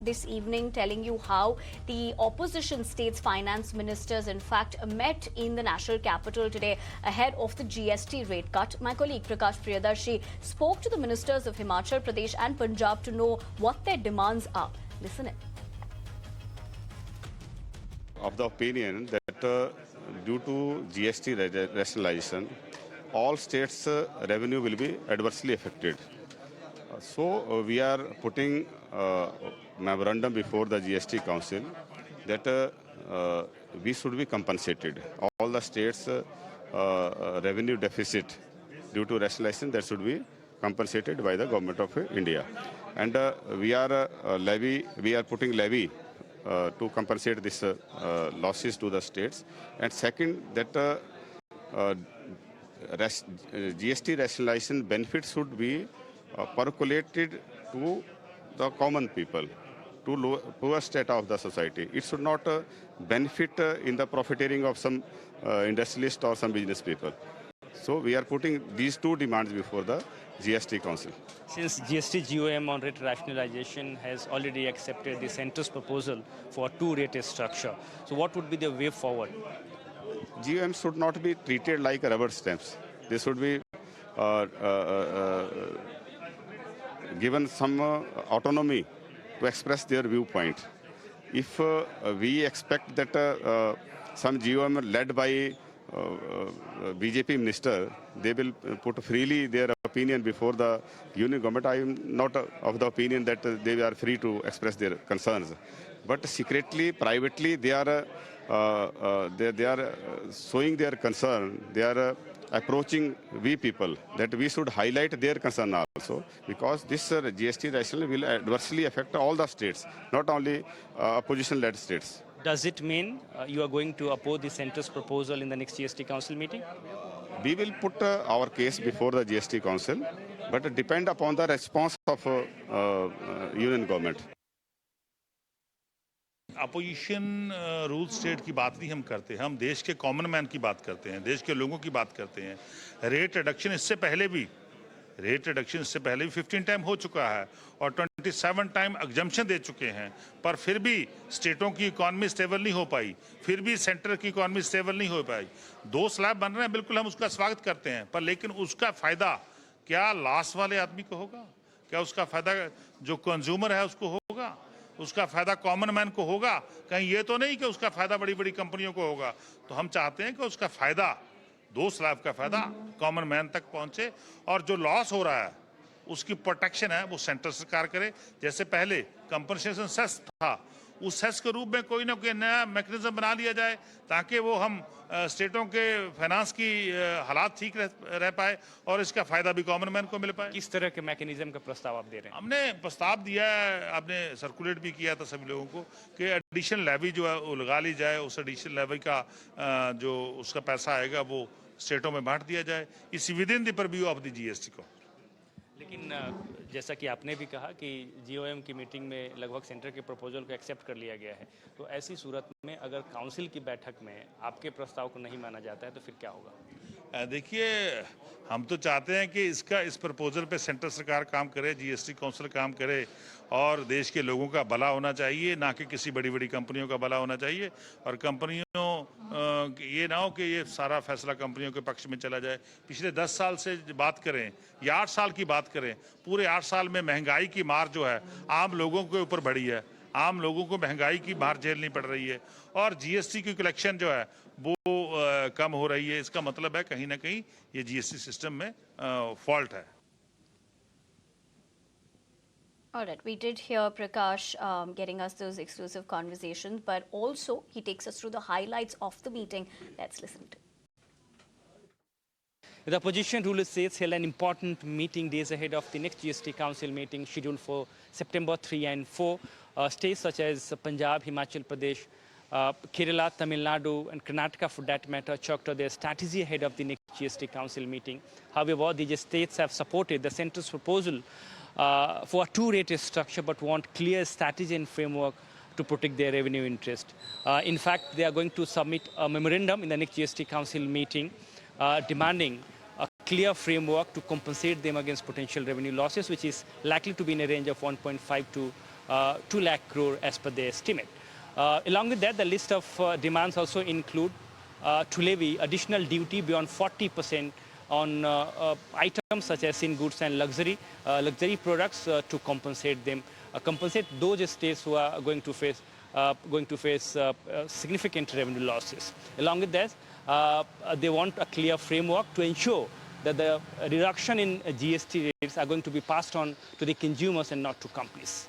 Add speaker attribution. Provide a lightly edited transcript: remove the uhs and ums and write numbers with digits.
Speaker 1: this evening, telling you how the opposition states finance ministers in fact met in the national capital today ahead of the GST rate cut. My colleague Prakash Priyadarshi spoke to the ministers of Himachal Pradesh and Punjab to know what their demands are. Listen in.
Speaker 2: Of the opinion that due to GST rationalization, all states' revenue will be adversely affected. So we are putting memorandum before the GST Council that we should be compensated. All the states' revenue deficit due to rationalization that should be compensated by the government of India. And we are putting levy to compensate this losses to the states. And second, that GST rationalization benefits should be percolated to the common people, to poor state of the society. It should not benefit in the profiteering of some industrialist or some business people. So we are putting these two demands before the GST Council.
Speaker 3: Since GST GOM on rate rationalization has already accepted the centre's proposal for two-rate structure, so what would be the way forward?
Speaker 2: GOM should not be treated like rubber stamps. They should be given some autonomy to express their viewpoint. If we expect that some GOM led by BJP minister, they will put freely their opinion before the union government. I am not of the opinion that they are free to express their concerns. But secretly, privately, they are showing their concern. They are approaching we people that we should highlight their concern also, because this GST rationalization will adversely affect all the states, not only opposition-led states.
Speaker 3: Does it mean you are going to oppose the centre's proposal in the next GST Council meeting?
Speaker 2: We will put our case before the GST Council, but it depend upon the response of union government.
Speaker 4: Opposition rule state की बात नहीं हम करते, हम देश के common man की बात करते हैं, देश के लोगों की बात करते हैं। रेट रिडक्शन इससे पहले भी 15 टाइम हो चुका है और 27 टाइम एग्जम्पशन दे चुके हैं, पर फिर भी स्टेटों की इकॉनमी स्टेबल नहीं हो पाई, फिर भी सेंटर की इकॉनमी स्टेबल नहीं हो पाई। 2 स्लैब बन रहे हैं, बिल्कुल हम उसका स्वागत करते हैं, पर लेकिन उसका फायदा क्या लास्ट वाले आदमी को होगा? क्या उसका फायदा जो कंज्यूमर है उसको होगा? उसका फायदा कॉमन मैन को होगा? कहीं ये तो नहीं कि उसका फायदा बड़ी बड़ी कंपनियों को होगा। तो हम चाहते हैं कि उसका फायदा 2 स्लैब का फायदा कॉमन मैन तक पहुंचे और जो लॉस हो रहा है उसकी प्रोटेक्शन है वो सेंट्रल सरकार करे। जैसे पहले कंपनसेशन सेस था, उस सेस के रूप में कोई ना कोई नया मैकेनिज्म बना लिया जाए ताकि वो हम स्टेटों के फाइनेंस की हालात ठीक रह पाए और इसका फायदा भी कॉमन मैन को मिल पाए।
Speaker 3: किस तरह के मैकेनिज्म का प्रस्ताव आप दे रहे हैं?
Speaker 4: हमने प्रस्ताव दिया है, आपने सर्कुलेट भी किया था सभी लोगों को कि एडिशनल लेवी जो है वो लगा ली जाए, उस एडिशनल लेवी का जो उसका पैसा आएगा वो स्टेटों में बांट दिया जाए, इस with in the purview of the GST को।
Speaker 3: लेकिन जैसा कि आपने भी कहा कि GOM की मीटिंग में लगभग सेंटर के प्रपोजल को एक्सेप्ट कर लिया गया है, तो ऐसी सूरत में अगर काउंसिल की बैठक में आपके प्रस्ताव को नहीं माना जाता है तो फिर क्या होगा?
Speaker 4: देखिए, हम तो चाहते हैं कि इस प्रपोजल पे सेंट्रल सरकार काम करे, GST काउंसिल काम करे और देश के लोगों का भला होना चाहिए, ना कि किसी बड़ी बड़ी कंपनियों का भला होना चाहिए। और कंपनियों ये ना हो कि ये सारा फैसला कंपनियों के पक्ष में चला जाए। पिछले 10 साल से बात करें या 8 साल की बात करें, पूरे 8 साल में महंगाई की मार जो है आम लोगों के ऊपर बढ़ी है, आम लोगों को महंगाई की मार झेलनी पड़ रही है और GST की कलेक्शन जो है वो कम हो रही है। इसका मतलब है कहीं ना कहीं ये GST सिस्टम में फॉल्ट है।
Speaker 1: All right, we did hear Prakash getting us those exclusive conversations, but also he takes us through the highlights of the meeting. Let's listen to it.
Speaker 3: The opposition ruler states held an important meeting days ahead of the next GST Council meeting scheduled for September 3 and 4. States such as Punjab, Himachal Pradesh, Kerala, Tamil Nadu and Karnataka for that matter chalked out their strategy ahead of the next GST Council meeting. However, these states have supported the centre's proposal for a two-rate structure but want clear strategy and framework to protect their revenue interest. In fact, they are going to submit a memorandum in the next GST Council meeting demanding a clear framework to compensate them against potential revenue losses, which is likely to be in a range of 1.5 to 2 lakh crore as per the estimate. Along with that, the list of demands also include to levy additional duty beyond 40% on items such as in goods and luxury products to compensate them, compensate those states who are going to face significant revenue losses. Along with that, they want a clear framework to ensure that the reduction in GST rates are going to be passed on to the consumers and not to companies.